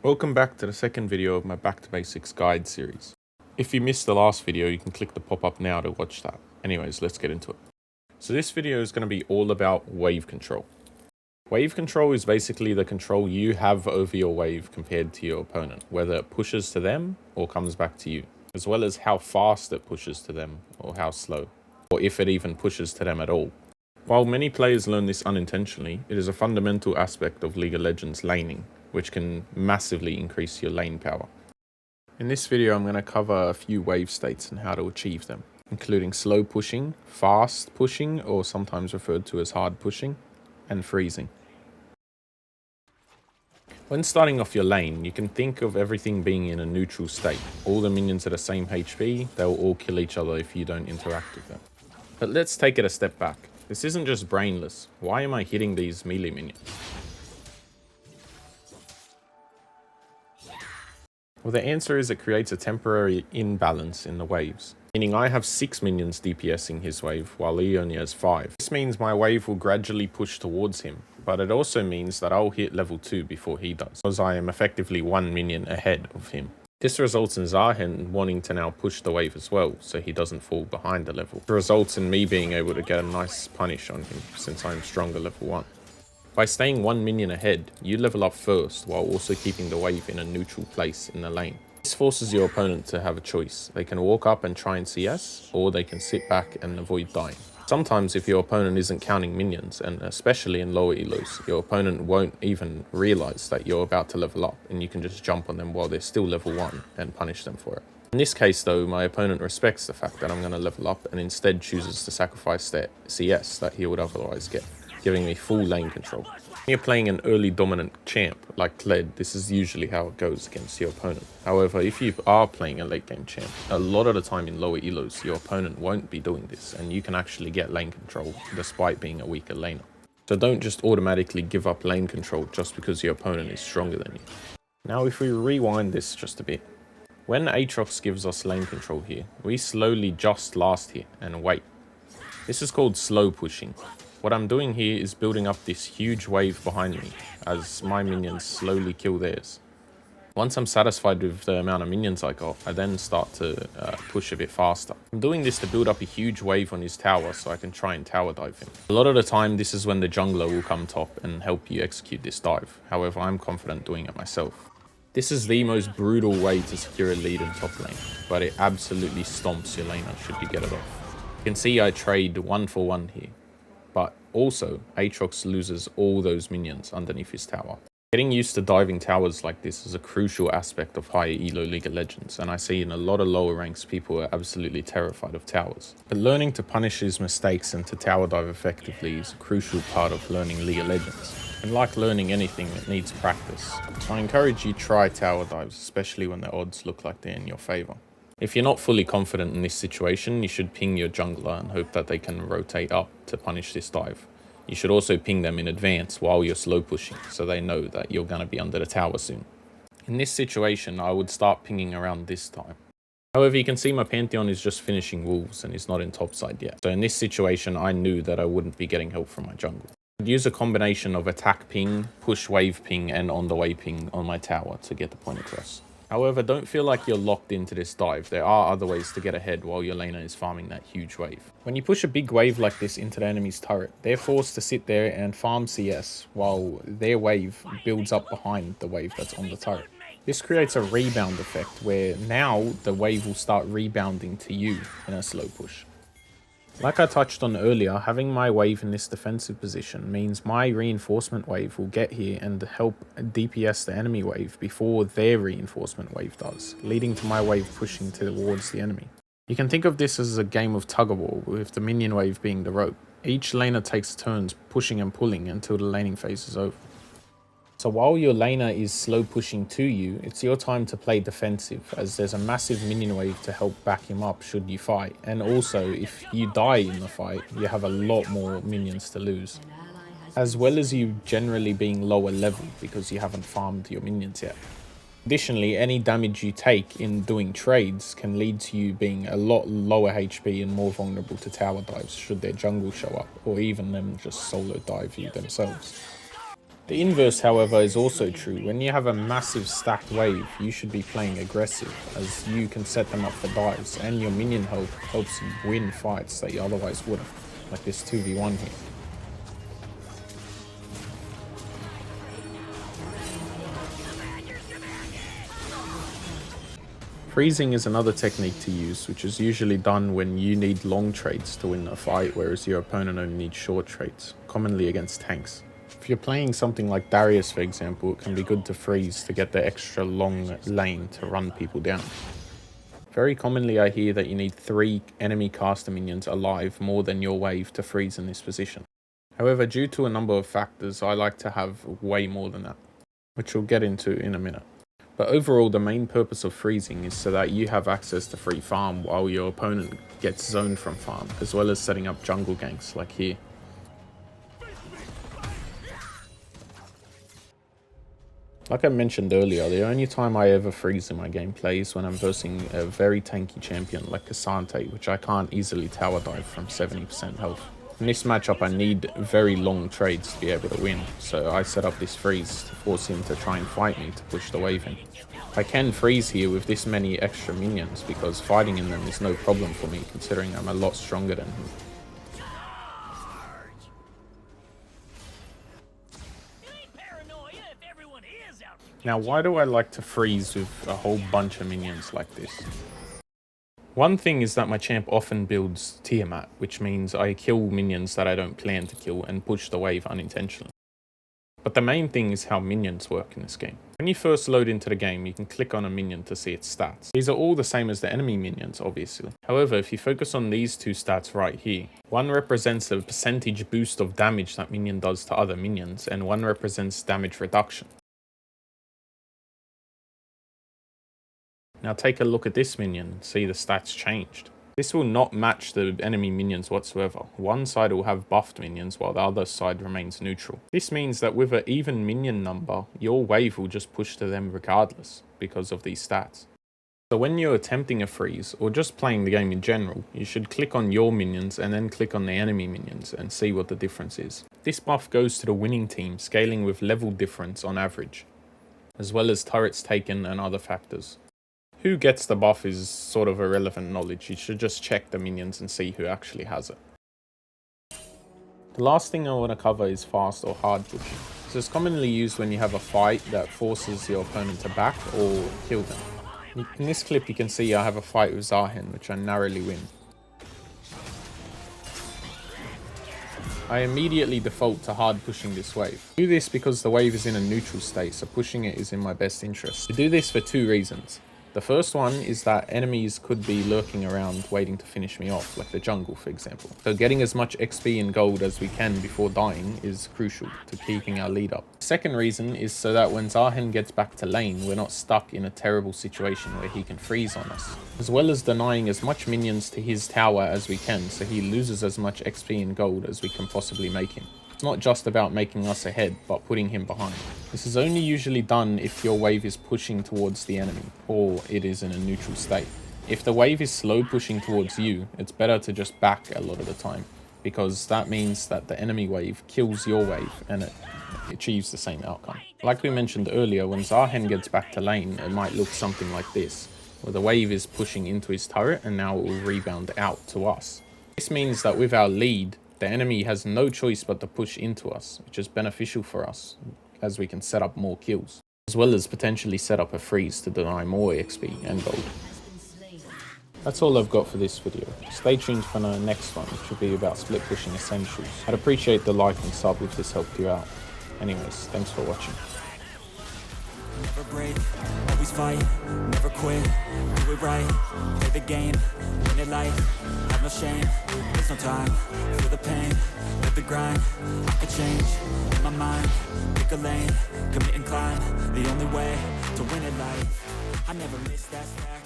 Welcome back to the second video of my Back to Basics guide series. If you missed the last video, you can click the pop-up now to watch that. Anyways, let's get into it. So this video is going to be all about wave control. Wave control is basically the control you have over your wave compared to your opponent, whether it pushes to them or comes back to you, as well as how fast it pushes to them or how slow, or if it even pushes to them at all. While many players learn this unintentionally, it is a fundamental aspect of League of Legends laning, which can massively increase your lane power. In this video, I'm going to cover a few wave states and how to achieve them, including slow pushing, fast pushing, or sometimes referred to as hard pushing, and freezing. When starting off your lane, you can think of everything being in a neutral state. All the minions are the same HP, they'll all kill each other if you don't interact with them. But let's take it a step back. This isn't just brainless. Why am I hitting these melee minions? Well, the answer is it creates a temporary imbalance in the waves, meaning I have 6 minions DPSing his wave while he only has 5. This means my wave will gradually push towards him, but it also means that I'll hit level 2 before he does, because I am effectively 1 minion ahead of him. This results in Zahen wanting to now push the wave as well, so he doesn't fall behind the level. It results in me being able to get a nice punish on him, since I'm stronger level 1. By staying 1 minion ahead, you level up first while also keeping the wave in a neutral place in the lane. This forces your opponent to have a choice. They can walk up and try and CS, or they can sit back and avoid dying. Sometimes if your opponent isn't counting minions, and especially in lower elos, your opponent won't even realize that you're about to level up, and you can just jump on them while they're still level 1 and punish them for it. In this case though, my opponent respects the fact that I'm going to level up and instead chooses to sacrifice their CS that he would otherwise get, giving me full lane control. When you're playing an early dominant champ like Kled, this is usually how it goes against your opponent. However, if you are playing a late game champ, a lot of the time in lower elos, your opponent won't be doing this, and you can actually get lane control despite being a weaker laner. So don't just automatically give up lane control just because your opponent is stronger than you. Now if we rewind this just a bit, when Aatrox gives us lane control here, we slowly just last here and wait. This is called slow pushing. What I'm doing here is building up this huge wave behind me as my minions slowly kill theirs. Once I'm satisfied with the amount of minions I got, I then start to push a bit faster. I'm doing this to build up a huge wave on his tower so I can try and tower dive him. A lot of the time this is when the jungler will come top and help you execute this dive. However, I'm confident doing it myself. This is the most brutal way to secure a lead in top lane, but it absolutely stomps your laner should you get it off. You can see I trade 1 for 1 here. But also, Aatrox loses all those minions underneath his tower. Getting used to diving towers like this is a crucial aspect of higher elo League of Legends, and I see in a lot of lower ranks people are absolutely terrified of towers. But learning to punish his mistakes and to tower dive effectively is a crucial part of learning League of Legends. And like learning anything, it needs practice. So I encourage you to try tower dives, especially when the odds look like they're in your favor. If you're not fully confident in this situation, you should ping your jungler and hope that they can rotate up to punish this dive. You should also ping them in advance while you're slow pushing, so they know that you're going to be under the tower soon. In this situation, I would start pinging around this time. However, you can see my Pantheon is just finishing wolves and is not in topside yet. So in this situation, I knew that I wouldn't be getting help from my jungle. I'd use a combination of attack ping, push wave ping, and on the way ping on my tower to get the point across. However, don't feel like you're locked into this dive. There are other ways to get ahead while your laner is farming that huge wave. When you push a big wave like this into the enemy's turret, they're forced to sit there and farm CS while their wave builds up behind the wave that's on the turret. This creates a rebound effect where now the wave will start rebounding to you in a slow push. Like I touched on earlier, having my wave in this defensive position means my reinforcement wave will get here and help DPS the enemy wave before their reinforcement wave does, leading to my wave pushing towards the enemy. You can think of this as a game of tug-of-war, with the minion wave being the rope. Each laner takes turns pushing and pulling until the laning phase is over. So while your laner is slow pushing to you, it's your time to play defensive, as there's a massive minion wave to help back him up should you fight. And also, if you die in the fight, you have a lot more minions to lose. As well as you generally being lower level because you haven't farmed your minions yet. Additionally, any damage you take in doing trades can lead to you being a lot lower HP and more vulnerable to tower dives should their jungle show up, or even them just solo dive you themselves. The inverse, however, is also true. When you have a massive stacked wave, you should be playing aggressive, as you can set them up for dives, and your minion health helps you win fights that you otherwise would have, like this 2v1 here. Freezing is another technique to use, which is usually done when you need long trades to win a fight, whereas your opponent only needs short trades, commonly against tanks. If you're playing something like Darius, for example, it can be good to freeze to get the extra long lane to run people down. Very commonly I hear that you need 3 enemy caster minions alive more than your wave to freeze in this position. However, due to a number of factors, I like to have way more than that, which we'll get into in a minute. But overall, the main purpose of freezing is so that you have access to free farm while your opponent gets zoned from farm, as well as setting up jungle ganks like here. Like I mentioned earlier, the only time I ever freeze in my gameplay is when I'm versing a very tanky champion like Cassante, which I can't easily tower dive from 70% health. In this matchup, I need very long trades to be able to win, so I set up this freeze to force him to try and fight me to push the wave in. I can freeze here with this many extra minions because fighting in them is no problem for me, considering I'm a lot stronger than him. Now, why do I like to freeze with a whole bunch of minions like this? One thing is that my champ often builds Tiamat, which means I kill minions that I don't plan to kill and push the wave unintentionally. But the main thing is how minions work in this game. When you first load into the game, you can click on a minion to see its stats. These are all the same as the enemy minions, obviously. However, if you focus on these 2 stats right here, one represents a percentage boost of damage that minion does to other minions, and one represents damage reduction. Now take a look at this minion and see the stats changed. This will not match the enemy minions whatsoever. One side will have buffed minions while the other side remains neutral. This means that with an even minion number, your wave will just push to them regardless because of these stats. So when you're attempting a freeze, or just playing the game in general, you should click on your minions and then click on the enemy minions and see what the difference is. This buff goes to the winning team, scaling with level difference on average, as well as turrets taken and other factors. Who gets the buff is sort of irrelevant knowledge. You should just check the minions and see who actually has it. The last thing I want to cover is fast or hard pushing. This is commonly used when you have a fight that forces your opponent to back or kill them. In this clip you can see I have a fight with Zahen, which I narrowly win. I immediately default to hard pushing this wave. I do this because the wave is in a neutral state, so pushing it is in my best interest. I do this for 2 reasons. The first one is that enemies could be lurking around waiting to finish me off, like the jungle for example. So getting as much XP and gold as we can before dying is crucial to keeping our lead up. The second reason is so that when Zahen gets back to lane, we're not stuck in a terrible situation where he can freeze on us. As well as denying as much minions to his tower as we can, so he loses as much XP and gold as we can possibly make him. It's not just about making us ahead, but putting him behind. This is only usually done if your wave is pushing towards the enemy, or it is in a neutral state. If the wave is slow pushing towards you, it's better to just back a lot of the time, because that means that the enemy wave kills your wave and it achieves the same outcome. Like we mentioned earlier, when Zahen gets back to lane, it might look something like this, where the wave is pushing into his turret and now it will rebound out to us. This means that with our lead, the enemy has no choice but to push into us, which is beneficial for us, as we can set up more kills, as well as potentially set up a freeze to deny more XP and gold. That's all I've got for this video. Stay tuned for the next one, which will be about split pushing essentials. I'd appreciate the like and sub if this helped you out. Anyways, thanks for watching. Never break, always fight, never quit, do it right, play the game, win it life, have no shame, there's no time, feel the pain, live the grind, I can change, in my mind, pick a lane, commit and climb, the only way to win it life, I never miss that step.